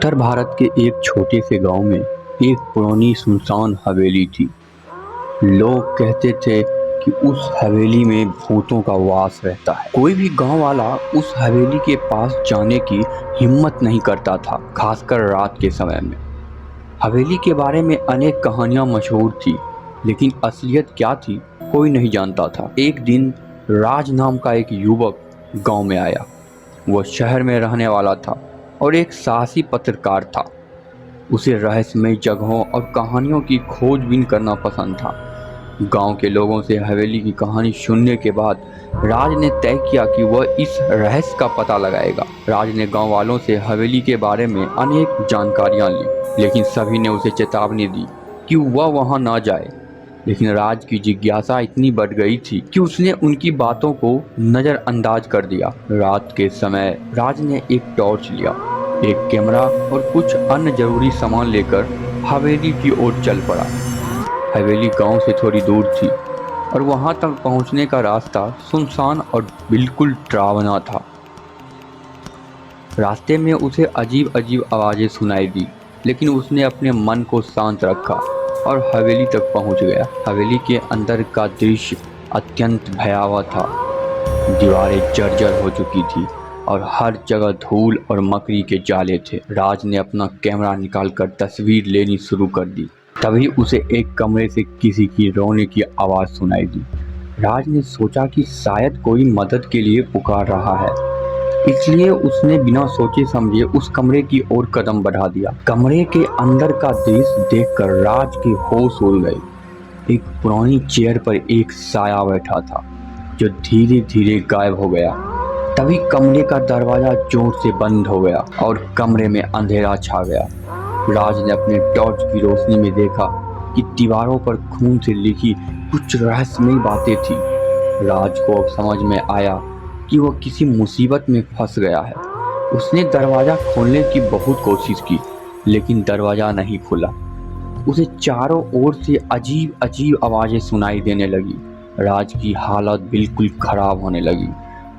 उत्तर भारत के एक छोटे से गांव में एक पुरानी सुनसान हवेली थी। लोग कहते थे कि उस हवेली में भूतों का वास रहता है। कोई भी गांव वाला उस हवेली के पास जाने की हिम्मत नहीं करता था, खासकर रात के समय में। हवेली के बारे में अनेक कहानियां मशहूर थी, लेकिन असलियत क्या थी कोई नहीं जानता था। एक दिन राज नाम का एक युवक गांव में आया। वह शहर में रहने वाला था और एक साहसी पत्रकार था। उसे रहस्यमय जगहों और कहानियों की खोजबीन करना पसंद था। गांव के लोगों से हवेली की कहानी सुनने के बाद राज ने तय किया कि वह इस रहस्य का पता लगाएगा। राज ने गांव वालों से हवेली के बारे में अनेक जानकारियां ली, लेकिन सभी ने उसे चेतावनी दी कि वह वहां ना जाए। लेकिन राज की जिज्ञासा इतनी बढ़ गई थी कि उसने उनकी बातों को नजरअंदाज कर दिया। रात के समय राज ने एक टॉर्च लिया, एक कैमरा और कुछ अन्य जरूरी सामान लेकर हवेली की ओर चल पड़ा। हवेली गांव से थोड़ी दूर थी और वहां तक पहुंचने का रास्ता सुनसान और बिल्कुल डरावना था। रास्ते में उसे अजीब अजीब आवाजें सुनाई दी, लेकिन उसने अपने मन को शांत रखा और हवेली तक पहुंच गया। हवेली के अंदर का दृश्य अत्यंत भयावह था। दीवारें जर्जर हो चुकी थी और हर जगह धूल और मकड़ी के जाले थे। राज ने अपना कैमरा निकालकर तस्वीर लेनी शुरू कर दी। तभी उसे एक कमरे से किसी की रोने की आवाज़ सुनाई दी। राज ने सोचा कि शायद कोई मदद के लिए पुकार रहा है, इसलिए उसने बिना सोचे समझे उस कमरे की ओर कदम बढ़ा दिया। कमरे के अंदर का दृश्य देखकर राज के होश उड़ गए। एक पुरानी चेयर पर एक साया बैठा था, जो धीरे धीरे गायब हो गया। तभी कमरे का दरवाजा जोर से बंद हो गया और कमरे में अंधेरा छा गया। राज ने अपने टॉर्च की रोशनी में देखा कि दीवारों पर खून से लिखी कुछ रहस्यमयी बातें थी। राज को अब समझ में आया कि वह किसी मुसीबत में फंस गया है। उसने दरवाजा खोलने की बहुत कोशिश की, लेकिन दरवाजा नहीं खुला। उसे चारों ओर से अजीब अजीब आवाजें सुनाई देने लगी। राज की हालत बिल्कुल खराब होने लगी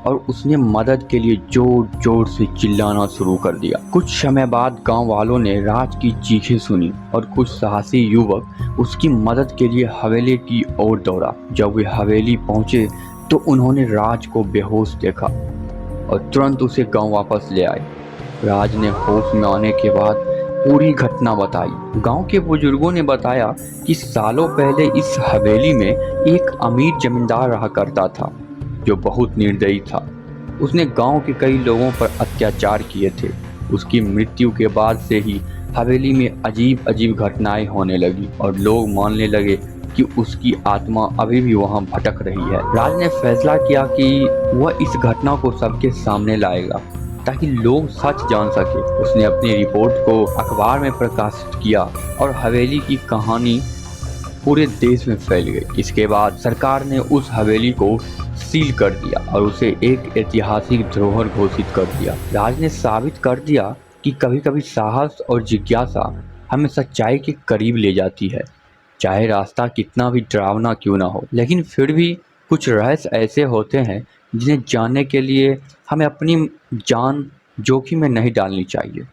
और उसने मदद के लिए जोर जोर से चिल्लाना शुरू कर दिया। कुछ समय बाद गांव वालों ने राज की चीखें सुनी और कुछ साहसी युवक उसकी मदद के लिए हवेली की ओर दौड़ा। जब वे हवेली पहुंचे तो उन्होंने राज को बेहोश देखा और तुरंत उसे गांव वापस ले आए। राज ने होश में आने के बाद पूरी घटना बताई। गांव के बुजुर्गों ने बताया कि सालों पहले इस हवेली में एक अमीर जमींदार रहा करता था, जो बहुत निर्दयी था। उसने गांव के कई लोगों पर अत्याचार किए थे। उसकी मृत्यु के बाद से ही हवेली में अजीब अजीब घटनाएं होने लगी और लोग मानने लगे कि उसकी आत्मा अभी भी वहां भटक रही है। राज ने फैसला किया कि वह इस घटना को सबके सामने लाएगा, ताकि लोग सच जान सके। उसने अपनी रिपोर्ट को अखबार में प्रकाशित किया और हवेली की कहानी पूरे देश में फैल गई। इसके बाद सरकार ने उस हवेली को सील कर दिया और उसे एक ऐतिहासिक धरोहर घोषित कर दिया। राज ने साबित कर दिया कि कभी कभी साहस और जिज्ञासा हमें सच्चाई के करीब ले जाती है, चाहे रास्ता कितना भी डरावना क्यों ना हो। लेकिन फिर भी कुछ रहस्य ऐसे होते हैं जिन्हें जानने के लिए हमें अपनी जान जोखिम में नहीं डालनी चाहिए।